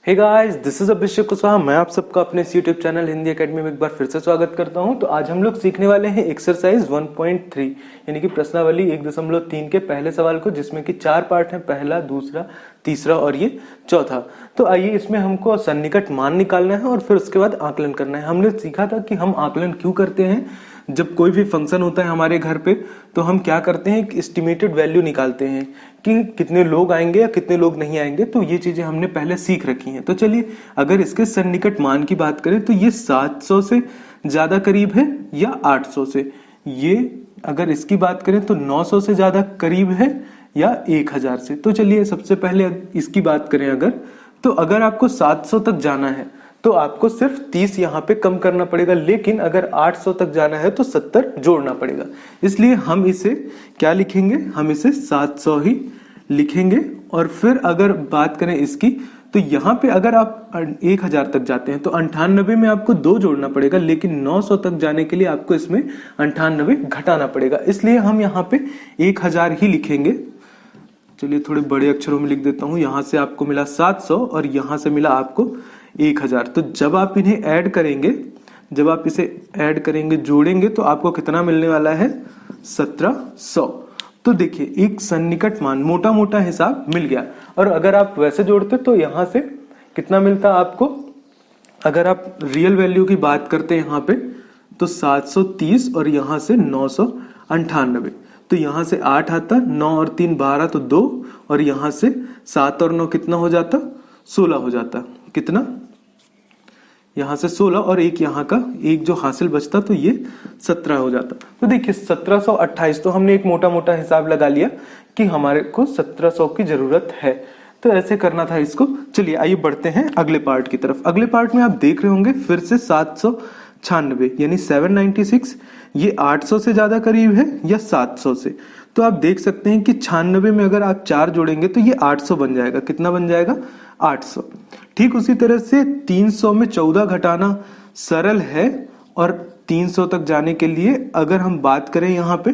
Hey guys, this is अभिषेक कुशवाहा। मैं आप सबका अपने इस यूट्यूब चैनल हिंदी एकेडमी में एक बार फिर से स्वागत करता हूं। तो आज हम लोग सीखने वाले हैं एक्सरसाइज 1.3 यानी कि प्रश्नावली 1.3 के पहले सवाल को, जिसमें कि 4 पार्ट हैं, पहला, दूसरा, तीसरा और ये चौथा। तो आइए, इसमें हमको सन्निकट मान निकालना है और फिर उसके बाद आकलन करना है। हमने सीखा था कि हम आकलन क्यों करते हैं। जब कोई भी फंक्शन होता है हमारे घर पे तो हम क्या करते हैं, एस्टिमेटेड वैल्यू निकालते हैं कि कितने लोग आएंगे या कितने लोग नहीं आएंगे। तो ये चीजें हमने पहले सीख रखी हैं। तो चलिए, अगर इसके सन्निकट मान की बात करें तो ये 700 से ज्यादा करीब है या 800 से। ये अगर इसकी बात करें तो 900 से ज्यादा करीब है या 1000 से। तो चलिए, सबसे पहले इसकी बात करें अगर आपको 700 तक जाना है तो आपको सिर्फ 30 यहाँ पे कम करना पड़ेगा, लेकिन अगर 800 तक जाना है तो 70 जोड़ना पड़ेगा। इसलिए हम इसे क्या लिखेंगे, हम इसे 700 ही लिखेंगे। और फिर अगर बात करें इसकी, तो यहाँ पे अगर आप 1000 तक जाते हैं तो 98 में आपको 2 जोड़ना पड़ेगा, लेकिन 900 तक जाने के लिए आपको इसमें 98 घटाना पड़ेगा। इसलिए हम यहाँ पे 1000 ही लिखेंगे। चलिए, थोड़े बड़े अक्षरों में लिख देता हूं। यहां से आपको मिला 700 और यहां से मिला आपको 1000। तो जब आप इन्हें ऐड करेंगे, जब आप इसे ऐड करेंगे, जोड़ेंगे, तो आपको कितना मिलने वाला है, 1700। तो देखिए, एक सन्निकट मान, मोटा मोटा हिसाब मिल गया। और अगर आप वैसे जोड़ते तो यहां से कितना मिलता आपको, अगर आप रियल वैल्यू की बात करते हैं यहाँ पे, तो 730 और यहां से 998। तो यहां से 8 आता, 9 और 3 12, तो 2, और यहां से 7 और 9 कितना हो जाता, 16 हो जाता। कितना, यहां से 16 और एक यहाँ का एक जो हासिल बचता, तो ये 17 हो जाता। तो देखिए, 1728। तो हमने एक मोटा मोटा हिसाब लगा लिया कि हमारे को 1700 की जरूरत है। तो ऐसे करना था इसको। चलिए, आइए बढ़ते हैं अगले पार्ट की तरफ। अगले पार्ट में आप देख रहे होंगे फिर से 796 यानी 796, ये 800 से ज्यादा करीब है या 700 से। तो आप देख सकते हैं कि 96 में अगर आप 4 जोड़ेंगे तो ये 800 बन जाएगा। कितना बन जाएगा, 800। ठीक उसी तरह से 300 में 14 घटाना सरल है, और 300 तक जाने के लिए अगर हम बात करें यहाँ पे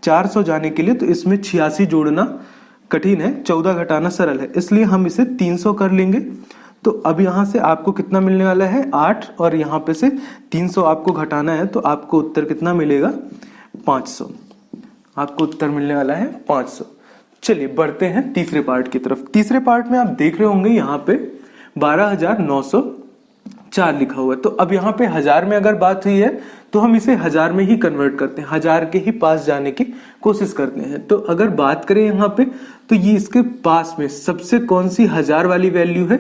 400 जाने के लिए, तो इसमें 86 जोड़ना कठिन है, 14 घटाना सरल है। इसलिए हम इसे 300 कर लेंगे। तो अब यहां से आपको कितना मिलने वाला है, 8, और यहां पे से 300 आपको घटाना है, तो आपको उत्तर कितना मिलेगा, 500। आपको उत्तर मिलने वाला है 500। चलिए, बढ़ते हैं तीसरे पार्ट की तरफ। तीसरे पार्ट में आप देख रहे होंगे यहाँ पे 12904 लिखा हुआ है। तो अब यहाँ पे 1000 में अगर बात हुई है तो हम इसे 1000 में ही कन्वर्ट करते हैं, 1000 के ही पास जाने की कोशिश करते हैं। तो अगर बात करें यहाँ पे, तो ये इसके पास में सबसे कौन सी 1000 वाली वैल्यू है,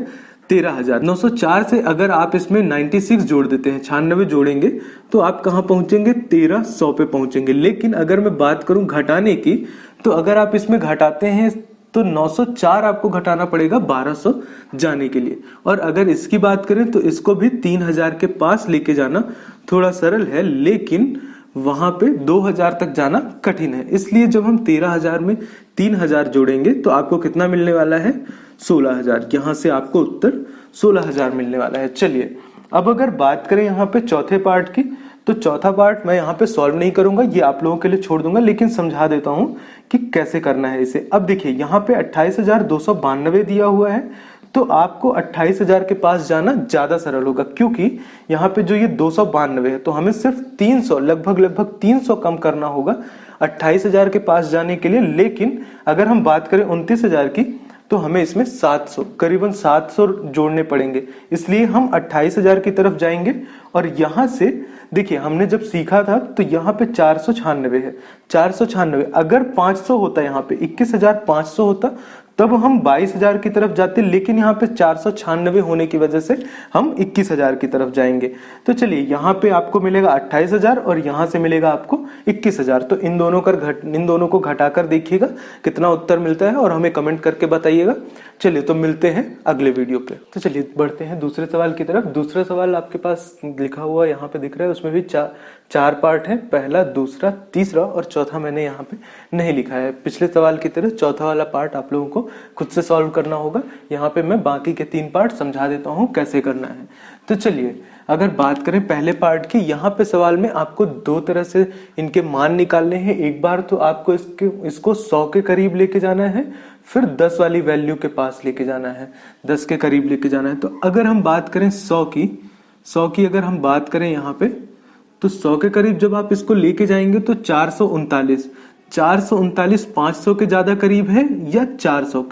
13000। 904 से अगर आप इसमें 96 जोड़ देते हैं, 96 जोड़ेंगे, तो आप कहां पहुंचेंगे, 1300 पे पहुंचेंगे। लेकिन अगर मैं बात करूं घटाने की, तो अगर आप इसमें घटाते हैं तो 904 आपको घटाना पड़ेगा 1200 जाने के लिए। और अगर इसकी बात करें तो इसको भी 3000 के पास लेके जाना थोड़ा सरल है, लेकिन वहां पे 2000 तक जाना कठिन है। इसलिए जब हम 13000 में 3000 जोड़ेंगे तो आपको कितना मिलने वाला है, 16000। यहां से आपको उत्तर 16000 मिलने वाला है। चलिए, अब अगर बात करें यहाँ पे चौथे पार्ट की, तो चौथा पार्ट मैं यहाँ पे सॉल्व नहीं करूंगा, ये आप लोगों के लिए छोड़ दूंगा, लेकिन समझा देता हूं कि कैसे करना है इसे। अब देखिए, यहाँ पे 28292 दिया हुआ है, तो आपको 28000 के पास जाना ज्यादा सरल होगा, क्योंकि यहाँ पे जो ये 292 है, तो हमें सिर्फ 300, लगभग 300 कम करना होगा 28000 के पास जाने के लिए। लेकिन अगर हम बात करें 29000 की, तो हमें इसमें 700, करीबन 700 जोड़ने पड़ेंगे। इसलिए हम 28000 की तरफ जाएंगे। और यहां से देखिए, हमने जब सीखा था तो यहाँ पे 496 है, 496 अगर 500 होता, यहाँ पे 21500 होता, तब हम 22000 की तरफ जाते, लेकिन यहाँ पे 496 होने की वजह से हम 21000 की तरफ जाएंगे। तो चलिए, यहाँ पे आपको मिलेगा 28000 और यहाँ से मिलेगा आपको 21000। तो इन दोनों को घटाकर देखिएगा कितना उत्तर मिलता है और हमें कमेंट करके बताइएगा। चलिए, तो मिलते हैं अगले वीडियो पे। तो चलिए, बढ़ते हैं दूसरे सवाल की तरफ। दूसरा सवाल आपके पास लिखा हुआ यहाँ पे दिख रहा है, उसमें भी 4 पार्ट है, पहला, दूसरा, तीसरा और चौथा मैंने यहाँ पे नहीं लिखा है। पिछले सवाल की तरह चौथा वाला पार्ट आप लोगों को खुद से सॉल्व करना होगा। यहाँ पे मैं बाकी के 3 पार्ट समझा देता हूँ कैसे करना है। तो चलिए, अगर बात करें पहले पार्ट की, यहाँ पे सवाल में आपको 2 तरह से इनके मान निकालने हैं। एक बार तो आपको इसको 100 के करीब लेके जाना है, फिर 10 वाली वैल्यू के पास लेके जाना है, 10 के करीब लेके जाना है। तो अगर हम बात करें 100 की अगर हम बात करें यहाँ पे, तो 100 के करीब जब आप इसको लेके जाएंगे तो 439 500 के ज्यादा करीब है या 400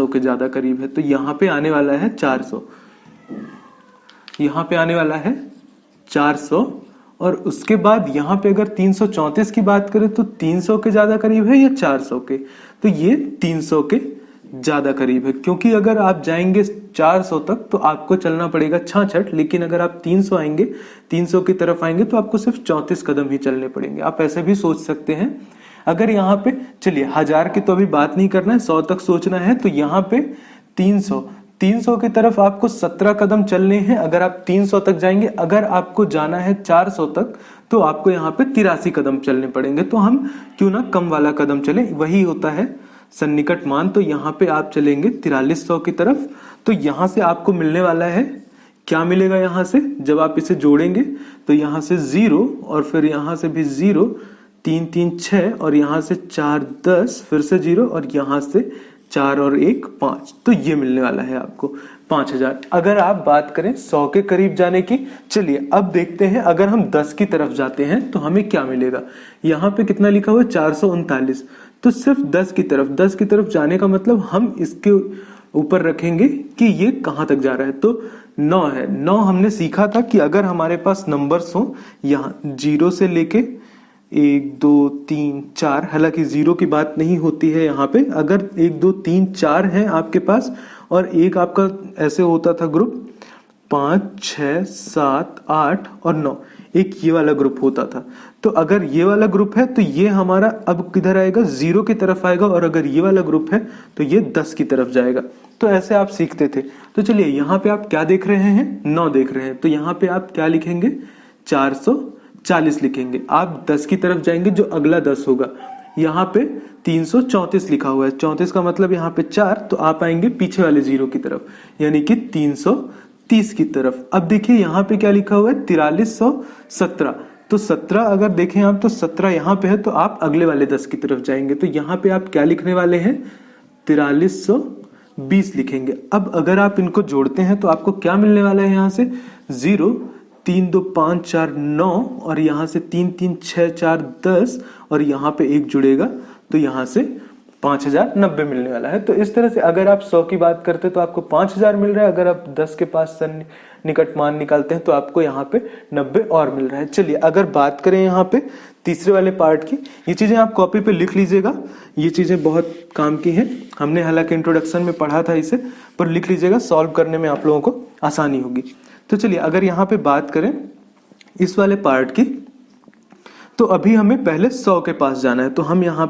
के ज्यादा करीब है। तो यहाँ पे आने वाला है 400, यहाँ पे आने वाला है 400। और उसके बाद यहाँ पे अगर 334 की बात करें तो 300 के ज्यादा करीब है या 400 के, तो ये 300 के ज्यादा करीब है। क्योंकि अगर आप जाएंगे 400 तक तो आपको चलना पड़ेगा 66, लेकिन अगर आप 300 आएंगे, 300 की तरफ आएंगे तो आपको सिर्फ 34 कदम ही चलने पड़ेंगे। आप ऐसे भी सोच सकते हैं। अगर यहाँ पे चलिए 1000 की तो अभी बात नहीं करना है, 100 तक सोचना है, तो यहाँ पे 300 की तरफ आपको 17 कदम चलने हैं अगर आप 300 तक जाएंगे। अगर आपको जाना है 400 तक तो आपको यहाँ पे 83 कदम चलने पड़ेंगे। तो हम क्यों ना कम वाला कदम चले, वही होता है सन्निकट मान। तो यहाँ पे आप चलेंगे 4300 की तरफ। तो यहाँ से आपको मिलने वाला है, क्या मिलेगा यहाँ से जब आप इसे जोड़ेंगे, तो यहाँ से 0 और फिर यहाँ से भी 0, 3 3 6 और यहाँ से 4 10, फिर से 0 और यहाँ से 4 और 1 5। तो ये मिलने वाला है आपको 5000। अगर आप बात करें 100 के करीब जाने की, चलिए अब देखते हैं अगर हम 10 की तरफ जाते हैं तो हमें क्या मिलेगा। यहाँ पे कितना लिखा हुआ है 439, तो सिर्फ 10 की तरफ जाने का मतलब हम इसके ऊपर रखेंगे कि ये कहाँ तक जा रहा है। तो 9 है, 9 हमने सीखा था कि अगर हमारे पास नंबर्स हो यहाँ 0 से लेके 1 2 3 4, हालांकि 0 की बात नहीं होती है यहाँ पे। अगर 1 2 3 4 है आपके पास और एक आपका ऐसे होता था ग्रुप 5 6 7 8 और 9, एक ये वाला ग्रुप होता था। तो अगर ये वाला ग्रुप है तो ये हमारा अब किधर आएगा, 0 की तरफ आएगा। और अगर ये वाला ग्रुप है तो ये 10 की तरफ जाएगा। तो ऐसे आप सीखते थे। तो चलिए यहाँ पे आप क्या देख रहे हैं, 9 देख रहे हैं। तो यहाँ पे आप क्या लिखेंगे, 440 लिखेंगे। आप 10 की तरफ जाएंगे, जो अगला 10 होगा। यहाँ पे 334 लिखा हुआ है, 34 का मतलब यहाँ पे 4, तो आप आएंगे पीछे वाले 0 की तरफ, यानी कि 330 की तरफ। अब देखिए यहाँ पे क्या लिखा हुआ है, 4317। तो 17 अगर देखें आप तो 17 यहाँ पे है, तो आप अगले वाले 10 की तरफ जाएंगे। तो यहाँ पे आप क्या लिखने वाले हैं, 4320 लिखेंगे। अब अगर आप इनको जोड़ते हैं तो आपको क्या मिलने वाला है, यहाँ से 0 3 2 5 4 9 और यहाँ से 3 3 6 4 10 और यहाँ पे 1 जुड़ेगा तो यहाँ से 5090 मिलने वाला है। तो इस तरह से अगर आप 100 की बात करते हैं तो आपको 5000 मिल रहा है। अगर आप 10 के पास निकट मान निकालते हैं तो आपको यहाँ पे 90 और मिल रहा है। चलिए अगर बात करें यहाँ पे तीसरे वाले पार्ट की, ये चीजें आप कॉपी पे लिख लीजिएगा, ये चीजें बहुत काम की हैं। हमने हालांकि इंट्रोडक्शन में पढ़ा था इसे, पर लिख लीजिएगा, सॉल्व करने में आप लोगों को आसानी होगी। तो चलिए अगर यहाँ पे बात करें इस वाले पार्ट की, तो अभी हमें पहले 100 के पास जाना है। तो हम यहाँ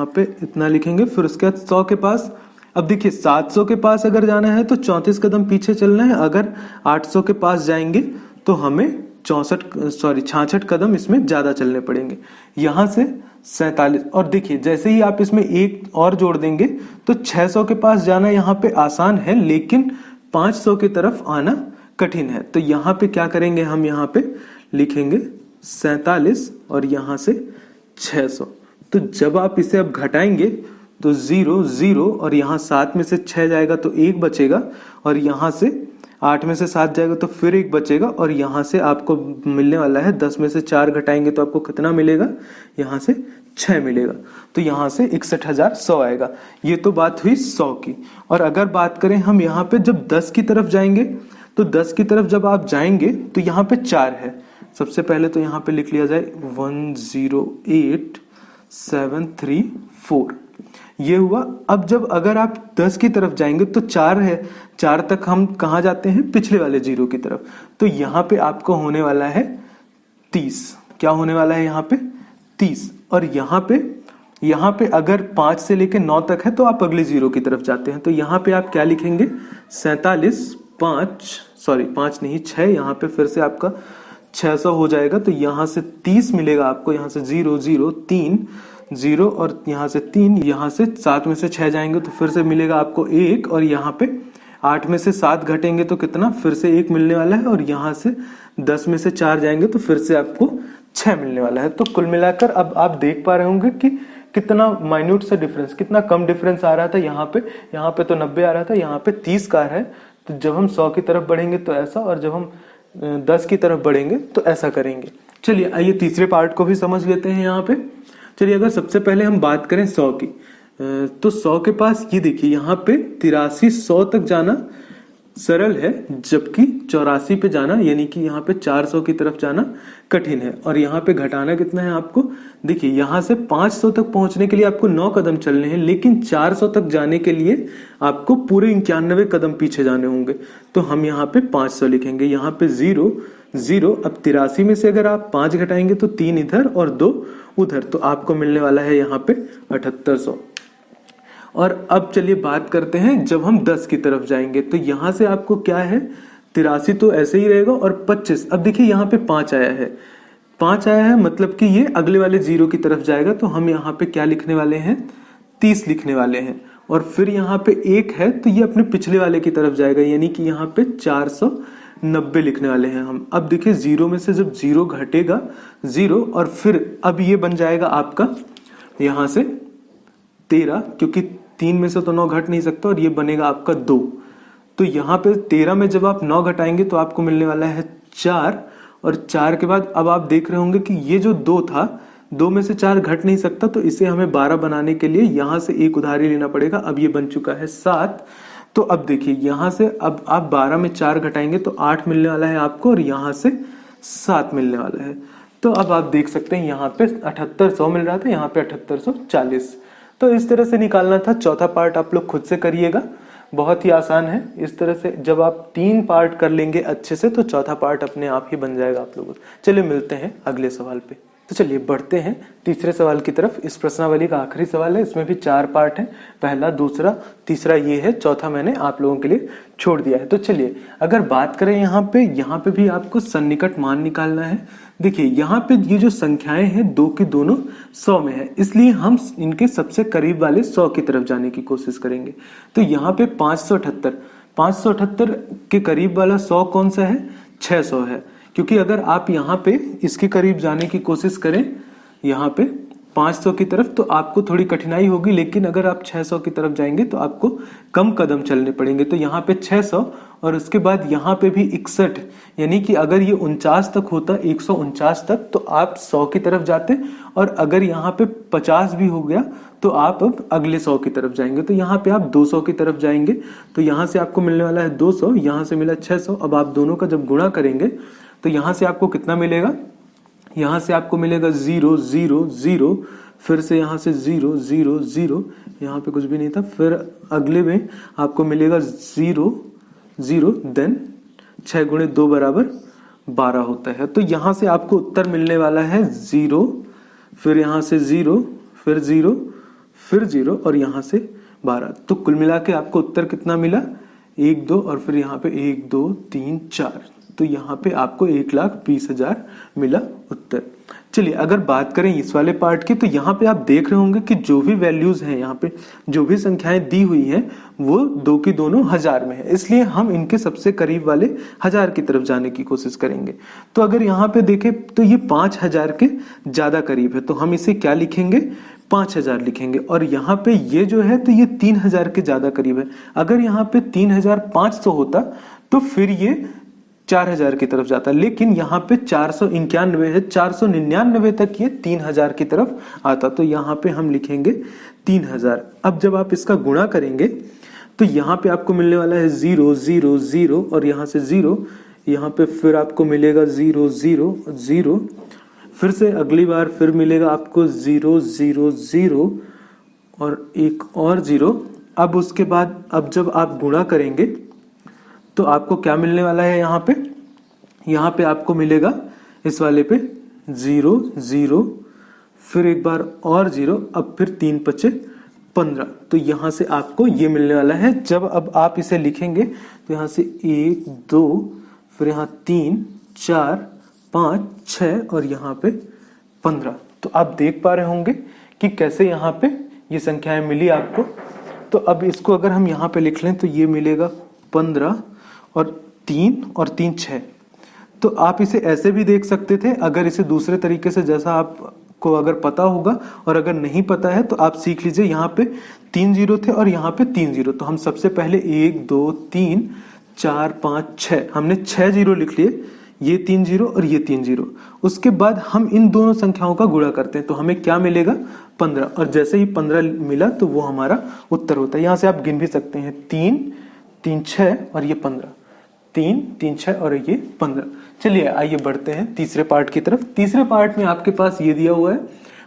पे इतना लिखेंगे, फिर उसके बाद 100 के पास। अब देखिए 700 के पास अगर जाना है तो 34 कदम पीछे चलना है। अगर 800 के पास जाएंगे तो हमें 66 कदम इसमें ज्यादा चलने पड़ेंगे। यहाँ से 47, और देखिए जैसे ही आप इसमें एक और जोड़ देंगे तो 600 के पास जाना यहाँ पे आसान है, लेकिन 500 की तरफ आना कठिन है। तो यहाँ पे क्या करेंगे, हम यहाँ पे लिखेंगे 47 और यहाँ से 600। तो जब आप इसे अब घटाएंगे तो 0 0 और यहाँ 7 में से 6 जाएगा तो 1 बचेगा, और यहाँ से 8 में से 7 जाएगा तो फिर 1 बचेगा, और यहाँ से आपको मिलने वाला है 10 में से 4 घटाएंगे तो आपको कितना मिलेगा, यहाँ से 6 मिलेगा। तो यहाँ से 61,100 आएगा। ये तो बात हुई 100 की। और अगर बात करें हम यहाँ पे जब 10 की तरफ जाएंगे, तो 10 की तरफ जब आप जाएंगे तो यहाँ पे 4 है। सबसे पहले तो यहाँ पे लिख लिया जाए 108734, ये हुआ। अब जब अगर आप 10 की तरफ जाएंगे तो 4 है, 4 तक हम कहाँ जाते हैं, पिछले वाले 0 की तरफ। तो यहाँ पे आपको होने वाला है 30। क्या होने वाला है यहाँ पे, 30। और यहाँ पे अगर 5 से लेके 9 तक है तो आप अगले 0 की तरफ जाते हैं। तो यहाँ पे आप क्या लिखेंगे, 5 नहीं 6, यहाँ पे फिर से आपका 600 हो जाएगा। तो यहाँ से 30 मिलेगा आपको, यहाँ से 0 0 3 0 और यहाँ से 3, यहाँ से 7 में से 6 जाएंगे तो फिर से मिलेगा आपको 1, और यहाँ पे 8 में से 7 घटेंगे तो कितना, फिर से 1 मिलने वाला है, और यहाँ से 10 में से 4 जाएंगे तो फिर से आपको 6 मिलने वाला है। तो कुल मिलाकर अब आप देख पा रहे होंगे कि कितना माइन्यूट सा डिफरेंस, कितना कम डिफरेंस आ रहा था यहाँ पे तो 90 आ रहा था, यहाँ पे 30 का है। तो जब हम 100 की तरफ बढ़ेंगे तो ऐसा, और जब हम 10 की तरफ बढ़ेंगे तो ऐसा करेंगे। चलिए आइए तीसरे पार्ट को भी समझ लेते हैं यहाँ पे। चलिए अगर सबसे पहले हम बात करें 100 की, तो 100 के पास ये देखिए यहाँ पे 83 100 तक जाना सरल है, जबकि 84 पे जाना यानी कि यहाँ पे 400 की तरफ जाना कठिन है। और यहाँ पे घटाना कितना है आपको, देखिए यहाँ से 500 तक पहुंचने के लिए आपको 9 कदम चलने हैं, लेकिन 400 तक जाने के लिए आपको पूरे 91 कदम पीछे जाने होंगे। तो हम यहाँ पे 500 लिखेंगे, यहाँ पे 0 0। अब 83 में से अगर आप 5 घटाएंगे तो 3 इधर और 2 उधर, तो आपको मिलने वाला है यहाँ पे 7800। और अब चलिए बात करते हैं जब हम 10 की तरफ जाएंगे, तो यहां से आपको क्या है, 83 तो ऐसे ही रहेगा और 25। अब देखिए यहाँ पे 5 आया है, 5 आया है मतलब कि ये अगले वाले 0 की तरफ जाएगा। तो हम यहाँ पे क्या लिखने वाले हैं, 30 लिखने वाले हैं। और फिर यहाँ पे 1 है तो ये अपने पिछले वाले की तरफ जाएगा, यानी कि यहाँ पे 490 लिखने वाले हैं हम। अब देखिए 0 में से जब 0 घटेगा 0, और फिर अब ये बन जाएगा आपका यहाँ से 13, क्योंकि 3 में से तो 9 घट नहीं सकता, और ये बनेगा आपका 2। तो यहाँ पे 13 में जब आप 9 घटाएंगे तो आपको मिलने वाला है 4, और 4 के बाद अब आप देख रहे होंगे कि ये जो 2 था, 2 में से 4 घट नहीं सकता, तो इसे हमें 12 बनाने के लिए यहाँ से एक उधारी लेना पड़ेगा। अब ये बन चुका है 7। तो अब देखिए यहाँ से अब आप 12 में 4 घटाएंगे तो 8 मिलने वाला है आपको, और यहाँ से 7 मिलने वाला है। तो अब आप देख सकते हैं यहाँ पे 7800 मिल रहा था, यहाँ पे 7840। तो इस तरह से निकालना था। चौथा पार्ट आप लोग खुद से करिएगा, बहुत ही आसान है। इस तरह से जब आप 3 पार्ट कर लेंगे अच्छे से तो चौथा पार्ट अपने आप ही बन जाएगा आप लोगों को। चलिए मिलते हैं अगले सवाल पे। तो चलिए बढ़ते हैं तीसरे सवाल की तरफ। इस प्रश्नावली का आखिरी सवाल है, इसमें भी 4 पार्ट हैं, पहला, दूसरा, तीसरा ये है, चौथा मैंने आप लोगों के लिए छोड़ दिया है। तो चलिए अगर बात करें यहाँ पे भी आपको सन्निकट मान निकालना है। देखिए यहाँ पे ये जो संख्याएं हैं 2 की दोनों 100 में है, इसलिए हम इनके सबसे करीब वाले 100 की तरफ जाने की कोशिश करेंगे। तो यहाँ पे 578 के करीब वाला 100 कौन सा है, 600 है। क्योंकि अगर आप यहाँ पे इसके करीब जाने की कोशिश करें यहाँ पे 500 की तरफ तो आपको थोड़ी कठिनाई होगी, लेकिन अगर आप 600 की तरफ जाएंगे तो आपको कम कदम चलने पड़ेंगे। तो यहाँ पे 600 और उसके बाद यहाँ पे भी 61, यानी कि अगर ये 49 तक होता, 149 तक, तो आप 100 की तरफ जाते। और अगर यहाँ पे 50 भी हो गया तो आप अब अगले 100 की तरफ जाएंगे। तो यहाँ पे आप 200 की तरफ जाएंगे, तो यहाँ से आपको मिलने वाला है 200, यहाँ से मिला 600। अब आप दोनों का जब गुणा करेंगे तो यहाँ से आपको कितना मिलेगा, यहाँ से आपको मिलेगा 0 0 0, फिर से यहाँ से 0 0 0, यहाँ पे कुछ भी नहीं था, फिर अगले में आपको मिलेगा 0 0, देन 6 गुणे 2 बराबर 12 होता है। तो यहाँ से आपको उत्तर मिलने वाला है 0, फिर यहाँ से 0, फिर 0, फिर 0 और यहाँ से 12। तो कुल मिला के आपको उत्तर कितना मिला, 1 2 और फिर यहाँ पे 1 2 3 4। तो यहाँ पे आपको 1,20,000 मिला उत्तर। चलिए अगर बात करें इस वाले पार्ट की, तो यहाँ पे आप देख रहे होंगे कि जो भी वैल्यूज हैं, यहाँ पे जो भी संख्याएं दी हुई हैं वो 2 की दोनों 1000 में है, इसलिए हम इनके सबसे करीब वाले 1000 की तरफ जाने की कोशिश करेंगे। तो अगर यहाँ पे देखें तो ये 5000 के ज्यादा करीब है, तो हम इसे क्या लिखेंगे, 5000 लिखेंगे। और यहाँ पे ये जो है तो ये 3000 के ज्यादा करीब है। अगर यहाँ पे 3500 होता तो फिर ये 4000 की तरफ जाता, लेकिन यहाँ पे 491 है, 499 तक ये 3000 की तरफ आता। तो यहाँ पे हम लिखेंगे 3000। अब जब आप इसका गुणा करेंगे तो यहाँ पे आपको मिलने वाला है 0 0 0 और यहाँ से 0, यहाँ पे फिर आपको मिलेगा 0 0 0, फिर से अगली बार फिर मिलेगा आपको 0 0 0 और एक और 0। अब उसके बाद अब जब आप गुणा करेंगे तो आपको क्या मिलने वाला है, यहाँ पे आपको मिलेगा इस वाले पे 0 0, फिर एक बार और 0, अब फिर 3 5 15। तो यहाँ से आपको ये मिलने वाला है। जब अब आप इसे लिखेंगे तो यहाँ से 1 2, फिर यहाँ 3 4 5 6 और यहाँ पे 15। तो आप देख पा रहे होंगे कि कैसे यहाँ पे ये संख्याएं मिली आपको। तो अब इसको अगर हम यहाँ पे लिख लें तो ये मिलेगा 15 और 3 और 3 6। तो आप इसे ऐसे भी देख सकते थे, अगर इसे दूसरे तरीके से जैसा आप को अगर पता होगा, और अगर नहीं पता है तो आप सीख लीजिए। यहाँ पे 3 जीरो थे और यहाँ पे 3 जीरो, तो हम सबसे पहले 1 2 3 4 5 6, हमने 6 जीरो लिख लिए, ये 3 जीरो और ये 3 जीरो। उसके बाद हम इन दोनों संख्याओं का गुणा करते हैं तो हमें क्या मिलेगा, 15, और जैसे ही 15 मिला तो वो हमारा उत्तर होता है। यहाँ से आप गिन भी सकते हैं, 3 3 6 और ये 15, 3 3 6 और ये 15। चलिए आइए बढ़ते हैं तीसरे पार्ट की तरफ। तीसरे पार्ट में आपके पास ये दिया हुआ है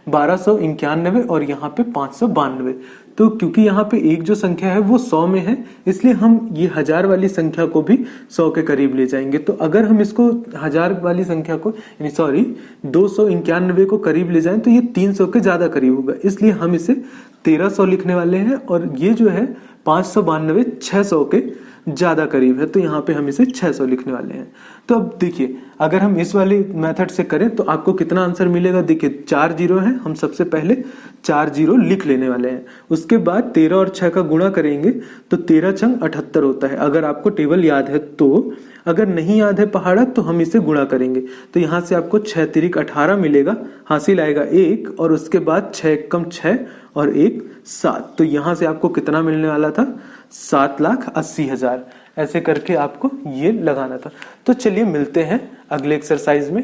1291 और यहाँ पे 592। तो क्योंकि यहाँ पे एक जो संख्या है वो 100 में है, इसलिए हम ये 1000 वाली संख्या को भी 100 के करीब ले जाएंगे। तो अगर हम इसको 1000 वाली संख्या को, यानी सॉरी 291 को करीब ले जाएं तो ये 300 के ज्यादा करीब होगा, इसलिए हम इसे 1300 लिखने वाले हैं। और ये जो है 592 600 के ज्यादा करीब है, तो यहाँ पे हम इसे 600 लिखने वाले हैं। तो अब देखिए, अगर हम इस वाले मेथड से करें तो आपको कितना आंसर मिलेगा। देखिए 4 जीरो है, हम सबसे पहले 4 जीरो लिख लेने वाले हैं। उसके बाद 13 और 6 का गुणा करेंगे तो 13 छंग 78 होता है, अगर आपको टेबल याद है तो। अगर नहीं याद है पहाड़ा तो हम इसे गुणा करेंगे, तो यहाँ से आपको 6 तिरिक 18 मिलेगा, हासिल आएगा 1, और उसके बाद 6 कम 6 और 1 7। तो यहाँ से आपको कितना मिलने वाला था, 7,80,000। ऐसे करके आपको ये लगाना था। तो चलिए मिलते हैं अगले एक्सरसाइज में।